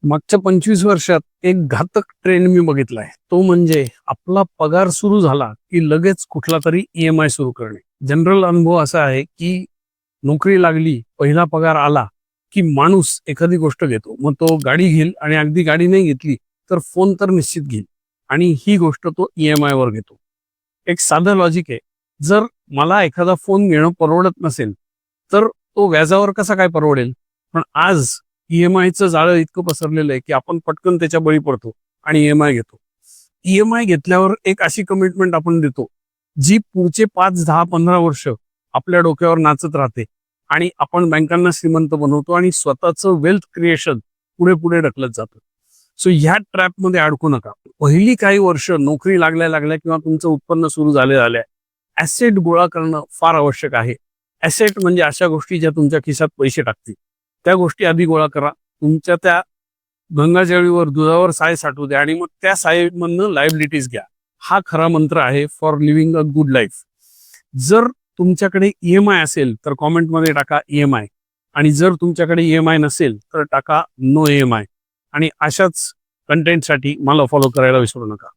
मागच्या 25 वर्षात एक घातक ट्रेंड मी बघितलाय. तो म्हणजे आपला पगार सुरू झाला की लगेच कुठला तरी EMI सुरू करणे. जनरल अनुभव असा आहे की नोकरी लागली, पहिला पगार आला की माणूस एखादी गोष्ट घेतो. मग तो गाडी घेईल आणि अगदी गाडी नाही घेतली तर फोन तर निश्चित घेईल आणि ही गोष्ट तो EMI वर घेतो. एक साधं लॉजिक आहे. जर मला एखादा फोन घेणं परवडत नसेल, तर तो व्याजावर कसा काय परवडेल? पण आज EMIचं जाळं इतकं पसरलेलं आहे की आपण पटकन त्याच्या बळी पडतो आणि EMI घेतो. EMI घेतल्यावर एक अशी कमिटमेंट आपण देतो, जी पुढचे 5, 10, 15 वर्ष आपल्या डोक्यावर नाचत राहते आणि आपण बँकांना श्रीमंत बनवतो आणि स्वतःचं वेल्थ क्रिएशन पुढे पुढे ढकलत जातो. सो ह्या ट्रॅपमध्ये अडकू नका. पहिली काही वर्ष नोकरी लागल्या लागल्या किंवा तुमचं उत्पन्न सुरू झाल्या ॲसेट गोळा करणं फार आवश्यक आहे. ॲसेट म्हणजे अशा गोष्टी ज्या तुमच्या खिशात पैसे टाकतील. त्या गोष्टी आधी गोळा करा. तुमच्या त्या गंगाजळीवर दुधावर साय साठवू द्या आणि मग त्या सायमधनं लायबिलिटीज घ्या. हा खरा मंत्र आहे for living a good life. जर तुमच्याकडे EMI असेल तर कॉमेंटमध्ये टाका EMI आणि जर तुमच्याकडे EMI नसेल तर टाका नो EMI आणि अशाच कंटेंटसाठी मला फॉलो करायला विसरू नका.